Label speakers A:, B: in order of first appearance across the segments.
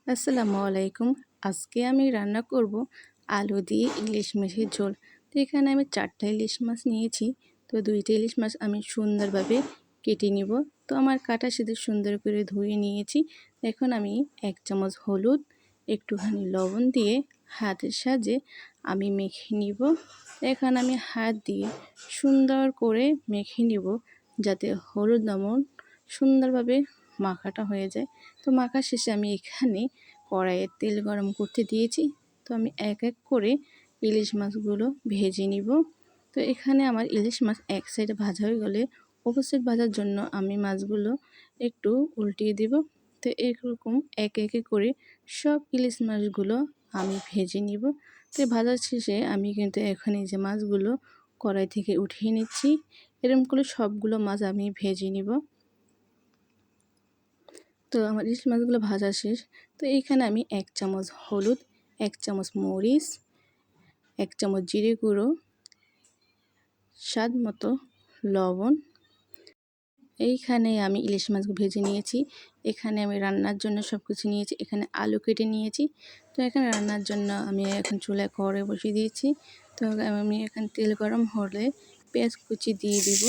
A: আসসালামু আলাইকুম। আজকে আমি রান্না করব আলু দিয়ে ইলিশ মাছের ঝোল। তো এখানে আমি 4টা ইলিশ মাছ নিয়েছি। তো 2টা ইলিশ মাছ আমি সুন্দরভাবে কেটে নিব। তো আমার কাটা সেদ্ধ সুন্দর করে ধুয়ে নিয়েছি। এখন আমি 1 চামচ হলুদ, একটুখানি লবণ দিয়ে হাতের সাহায্যে আমি মেখে নিব। এখন আমি হাত দিয়ে সুন্দর করে মেখে নিব যাতে হলুদ লবণ সুন্দরভাবে মাখাটা হয়ে যায়। তো মাখা শেষে আমি এখানে কড়াইয়ে তেল গরম করতে দিয়েছি। তো আমি এক এক করে ইলিশ মাছগুলো ভেজে নিব। তো এখানে আমার ইলিশ মাছ এক সাইডে ভাজা হয়ে গেলে অপর সাইড ভাজার জন্য আমি মাছগুলো একটু উল্টিয়ে দিব। তো এরকম একে একে করে সব ইলিশ মাছগুলো আমি ভেজে নিব। তো ভাজার শেষে আমি কিন্তু এখানে যে মাছগুলো কড়াই থেকে উঠিয়ে নিচ্ছি। এরকম করে সবগুলো মাছ আমি ভেজে নিব। তো আমার ইলিশ মাছগুলো ভাজা শেষ। তো এইখানে আমি 1 চামচ হলুদ, 1 চামচ মরিচ, 1 চামচ জিরে গুঁড়ো, স্বাদ মতো লবণ, এইখানে আমি ইলিশ মাছগুলো ভেজে নিয়েছি। এখানে আমি রান্নার জন্য সব কিছু নিয়েছি। এখানে আলু কেটে নিয়েছি। তো এখানে রান্নার জন্য আমি এখন চুলায় কড়াই বসিয়ে দিয়েছি। তো আমি এখানে তেল গরম হলে পেঁয়াজ কুচি দিয়ে দিব।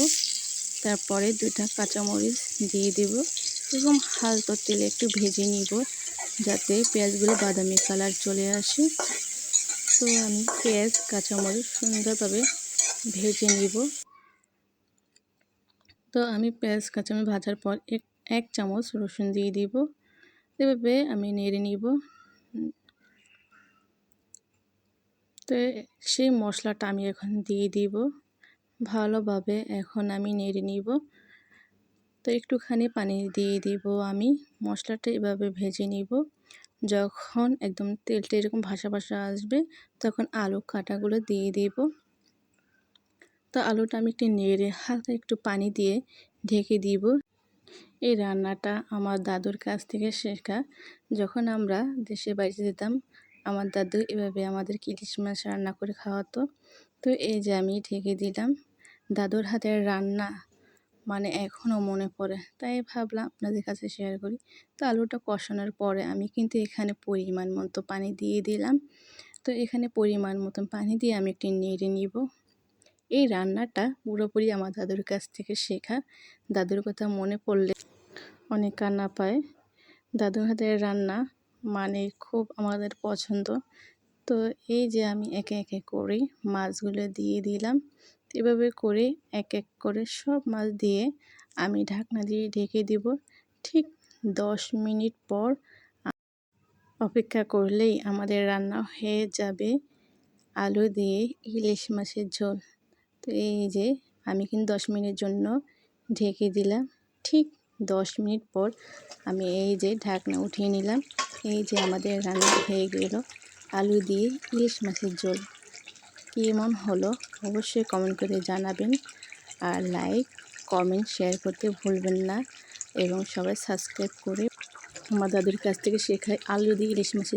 A: তারপরে 2টা কাঁচামরিচ দিয়ে দেব এবং হালকা তেলে একটু ভেজে নিব যাতে পেঁয়াজগুলো বাদামি কালার চলে আসে। তো আমি পেঁয়াজ কাঁচামরিচ সুন্দরভাবে ভেজে নিব। তো আমি পেঁয়াজ কাঁচামরিচ ভাজার পর 1 চামচ রসুন দিয়ে দিব। এভাবে আমি নেড়ে নিব। তো সেই মশলাটা আমি এখন দিয়ে দিব। ভালোভাবে এখন আমি নেড়ে নিব। তো একটুখানি পানি দিয়ে দিব আমি। মশলাটা এভাবে ভেজে নিব। যখন একদম তেলটা এরকম ভাসা ভাসা আসবে তখন আলু কাটাগুলো দিয়ে দিব। তো আলুটা আমি একটু নেড়ে হালকা একটু পানি দিয়ে ঢেকে দিব। এই রান্নাটা আমার দাদুর কাছ থেকে শেখা। যখন আমরা দেশের বাড়িতে যেতাম আমার দাদু এভাবে আমাদেরকে ইলিশ মাছ রান্না করে খাওয়াতো। তো এই যে আমি ঢেকে দিলাম। দাদুর হাতের রান্না মানে এখনও মনে পড়ে, তাই ভাবলাম আপনাদের কাছে শেয়ার করি। তো আলুটা কষানোর পরে আমি কিন্তু এখানে পরিমাণ মতো পানি দিয়ে দিলাম। তো এখানে পরিমাণ মতন পানি দিয়ে আমি একটু নেড়ে নিব। এই রান্নাটা পুরোপুরি আমার দাদুর কাছ থেকে শেখা। দাদুর কথা মনে পড়লে অনেক কান্না পায়। দাদুর হাতের রান্না মানে খুব আমাদের পছন্দ। তো এই যে আমি একে একে করে মাছগুলো দিয়ে দিলাম। এভাবে করে এক এক করে সব মাছ দিয়ে আমি ঢাকনা দিয়ে ঢেকে দিব। ঠিক 10 মিনিট পর অপেক্ষা করলেই আমাদের রান্না হয়ে যাবে আলু দিয়ে ইলিশ মাছের ঝোল। তো এই যে আমি কিন্তু 10 মিনিটের জন্য ঢেকে দিলাম। ঠিক 10 মিনিট পর আমি এই যে ঢাকনা উঠিয়ে নিলাম। এই যে আমাদের রান্না হয়ে গেল আলু দিয়ে ইলিশ মাছের ঝোল। কেমন হলো অবশ্যই কমেন্ট করে জানাবেন। আর লাইক, কমেন্ট, শেয়ার করতে ভুলবেন না এবং সবাই সাবস্ক্রাইব করে আমার দাদুর কাছ থেকে শেখায় আলু দিয়ে ইলিশ মাছের